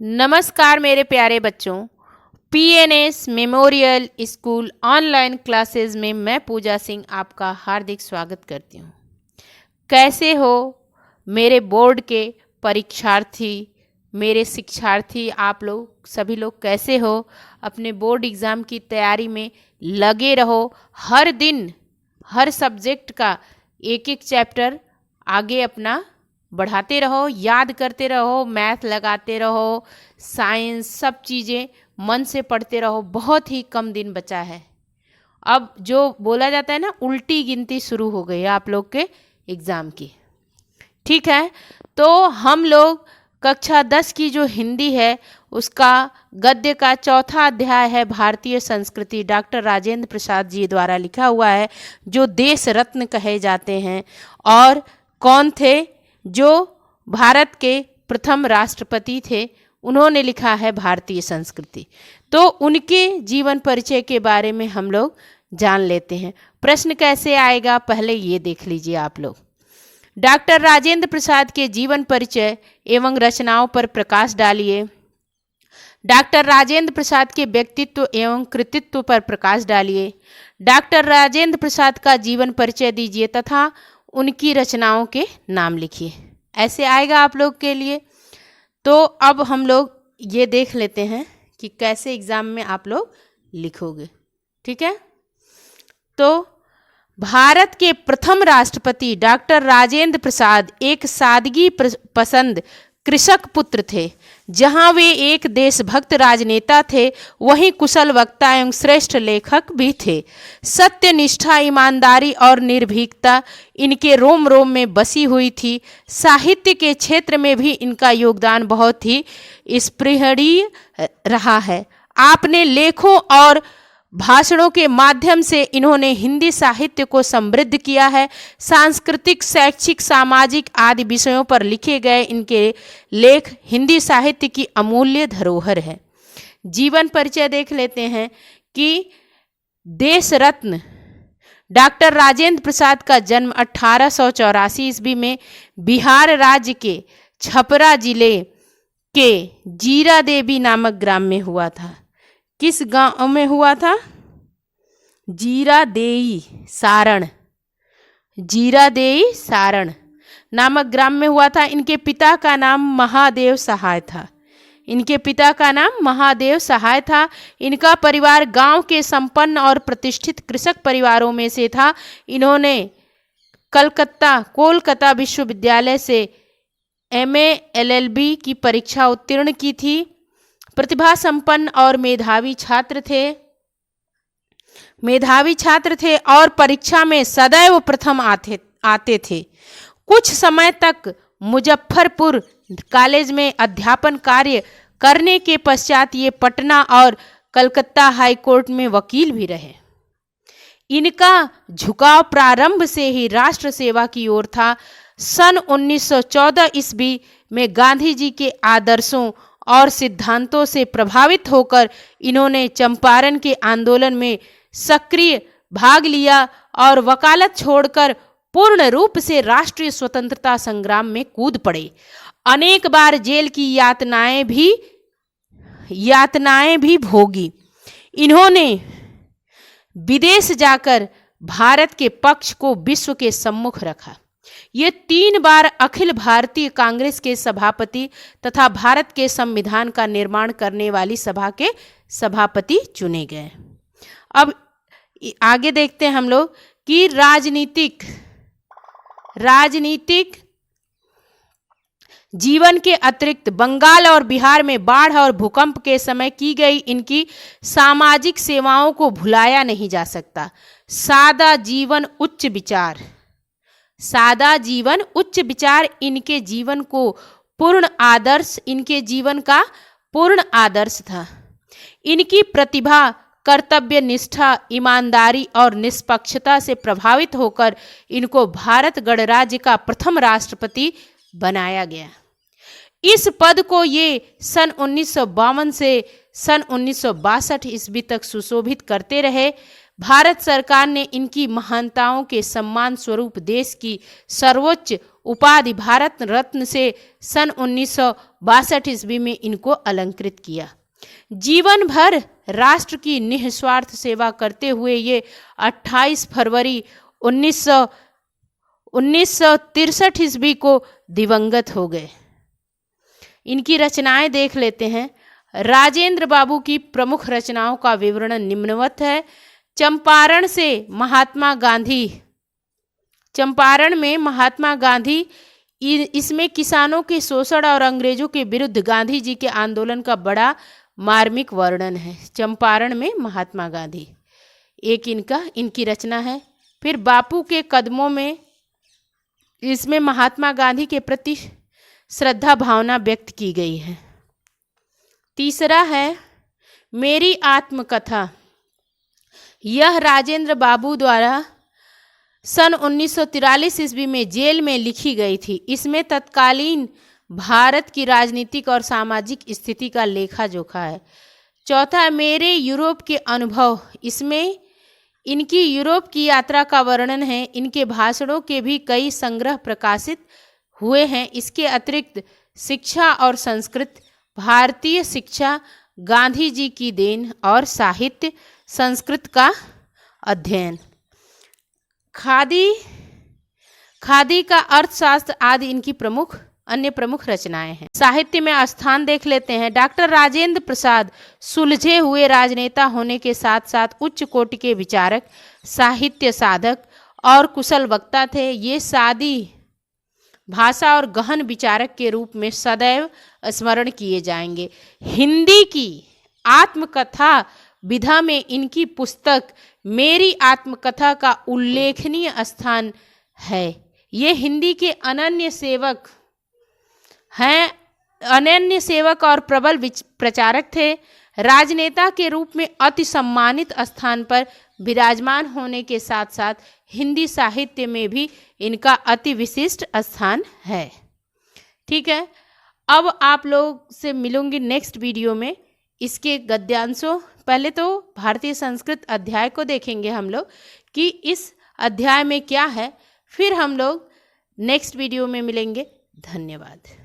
नमस्कार मेरे प्यारे बच्चों। PNS memorial school online classes में मैं पूजा सिंह आपका हार्दिक स्वागत करती हूँ। कैसे हो मेरे बोर्ड के परीक्षार्थी, मेरे शिक्षार्थी, आप लोग सभी लोग कैसे हो? अपने बोर्ड एग्ज़ाम की तैयारी में लगे रहो। हर दिन हर सब्जेक्ट का एक एक चैप्टर आगे अपना बढ़ाते रहो, याद करते रहो, मैथ लगाते रहो, साइंस सब चीज़ें मन से पढ़ते रहो। बहुत ही कम दिन बचा है। अब जो बोला जाता है ना, उल्टी गिनती शुरू हो गई है आप लोग के एग्ज़ाम की। ठीक है, तो हम लोग कक्षा 10 की जो हिंदी है उसका गद्य का चौथा अध्याय है भारतीय संस्कृति, डॉक्टर राजेंद्र प्रसाद जी द्वारा लिखा हुआ है, जो देश रत्न कहे जाते हैं। और कौन थे? जो भारत के प्रथम राष्ट्रपति थे, उन्होंने लिखा है भारतीय संस्कृति। तो उनके जीवन परिचय के बारे में हम लोग जान लेते हैं। प्रश्न कैसे आएगा पहले ये देख लीजिए आप लोग। डॉक्टर राजेंद्र प्रसाद के जीवन परिचय एवं रचनाओं पर प्रकाश डालिए। डॉक्टर राजेंद्र प्रसाद के व्यक्तित्व एवं कृतित्व पर प्रकाश डालिए। डॉक्टर राजेंद्र प्रसाद का जीवन परिचय दीजिए तथा उनकी रचनाओं के नाम लिखिए। ऐसे आएगा आप लोग के लिए। तो अब हम लोग ये देख लेते हैं कि कैसे एग्ज़ाम में आप लोग लिखोगे। ठीक है, तो भारत के प्रथम राष्ट्रपति डॉक्टर राजेंद्र प्रसाद एक सादगी पसंद कृषक पुत्र थे। जहां वे एक देशभक्त राजनेता थे, वहीं कुशल वक्ता एवं श्रेष्ठ लेखक भी थे। सत्य, निष्ठा, ईमानदारी और निर्भीकता इनके रोम रोम में बसी हुई थी। साहित्य के क्षेत्र में भी इनका योगदान बहुत ही स्पृहणीय रहा है। आपने लेखों और भाषणों के माध्यम से इन्होंने हिंदी साहित्य को समृद्ध किया है। सांस्कृतिक, शैक्षिक, सामाजिक आदि विषयों पर लिखे गए इनके लेख हिंदी साहित्य की अमूल्य धरोहर है। जीवन परिचय देख लेते हैं कि देश रत्न डॉक्टर राजेंद्र प्रसाद का जन्म 1884 ईस्वी में बिहार राज्य के छपरा जिले के जीरा देवी नामक ग्राम में हुआ था। किस गांव में हुआ था? जीरादेई सारण नामक ग्राम में हुआ था। इनके पिता का नाम महादेव सहाय था। इनका परिवार गांव के संपन्न और प्रतिष्ठित कृषक परिवारों में से था। इन्होंने कोलकाता विश्वविद्यालय से MA LLB की परीक्षा उत्तीर्ण की थी। प्रतिभा संपन्न और मेधावी छात्र थे और परीक्षा में सदैव प्रथम आते थे। कुछ समय तक मुजफ्फरपुर कॉलेज में अध्यापन कार्य करने के पश्चात ये पटना और कलकत्ता हाई कोर्ट में वकील भी रहे। इनका झुकाव प्रारंभ से ही राष्ट्र सेवा की ओर था। सन 1914 ईस्वी में गांधी जी के आदर्शों और सिद्धांतों से प्रभावित होकर इन्होंने चंपारण के आंदोलन में सक्रिय भाग लिया और वकालत छोड़कर पूर्ण रूप से राष्ट्रीय स्वतंत्रता संग्राम में कूद पड़े। अनेक बार जेल की यातनाएं भी भोगी। इन्होंने विदेश जाकर भारत के पक्ष को विश्व के सम्मुख रखा। ये 3 बार अखिल भारतीय कांग्रेस के सभापति तथा भारत के संविधान का निर्माण करने वाली सभा के सभापति चुने गए। अब आगे देखते हैं हम लोग कि राजनीतिक जीवन के अतिरिक्त बंगाल और बिहार में बाढ़ और भूकंप के समय की गई इनकी सामाजिक सेवाओं को भुलाया नहीं जा सकता। सादा जीवन उच्च विचार इनके जीवन का पूर्ण आदर्श था। इनकी प्रतिभा, कर्तव्य निष्ठा, ईमानदारी और निष्पक्षता से प्रभावित होकर इनको भारत गणराज्य का प्रथम राष्ट्रपति बनाया गया। इस पद को ये सन 1952 से सन 1962 ईस्वी तक सुशोभित करते रहे। भारत सरकार ने इनकी महानताओं के सम्मान स्वरूप देश की सर्वोच्च उपाधि भारत रत्न से सन 1962 ईस्वी में इनको अलंकृत किया। जीवन भर राष्ट्र की निस्वार्थ सेवा करते हुए ये 28 फरवरी 1963 ईस्वी को दिवंगत हो गए। इनकी रचनाएं देख लेते हैं। राजेंद्र बाबू की प्रमुख रचनाओं का विवरण निम्नवत है। चंपारण में महात्मा गांधी, इसमें किसानों के शोषण और अंग्रेजों के विरुद्ध गांधी जी के आंदोलन का बड़ा मार्मिक वर्णन है। चंपारण में महात्मा गांधी एक इनकी रचना है। फिर बापू के कदमों में, इसमें महात्मा गांधी के प्रति श्रद्धा भावना व्यक्त की गई है। तीसरा है मेरी आत्मकथा। यह राजेंद्र बाबू द्वारा सन 1943 ईस्वी में जेल में लिखी गई थी। इसमें तत्कालीन भारत की राजनीतिक और सामाजिक स्थिति का लेखा जोखा है। चौथा मेरे यूरोप के अनुभव। इसमें इनकी यूरोप की यात्रा का वर्णन है। इनके भाषणों के भी कई संग्रह प्रकाशित हुए हैं। इसके अतिरिक्त शिक्षा और संस्कृत, भारतीय शिक्षा, गांधी जी की देन और साहित्य, संस्कृत का अध्ययन, खादी का अर्थशास्त्र आदि इनकी अन्य प्रमुख रचनाएं हैं। साहित्य में स्थान देख लेते हैं। डॉक्टर राजेंद्र प्रसाद सुलझे हुए राजनेता होने के साथ साथ उच्च कोटि के विचारक, साहित्य साधक और कुशल वक्ता थे। ये सादी भाषा और गहन विचारक के रूप में सदैव स्मरण किए जाएंगे। हिंदी की आत्मकथा विधा में इनकी पुस्तक मेरी आत्मकथा का उल्लेखनीय स्थान है। ये हिंदी के अनन्य सेवक और प्रबल प्रचारक थे। राजनेता के रूप में अति सम्मानित स्थान पर विराजमान होने के साथ साथ हिंदी साहित्य में भी इनका अति विशिष्ट स्थान है। ठीक है, अब आप लोग से मिलूंगी नेक्स्ट वीडियो में। इसके गद्यांशों, पहले तो भारतीय संस्कृत अध्याय को देखेंगे हम लोग कि इस अध्याय में क्या है, फिर हम लोग नेक्स्ट वीडियो में मिलेंगे। धन्यवाद।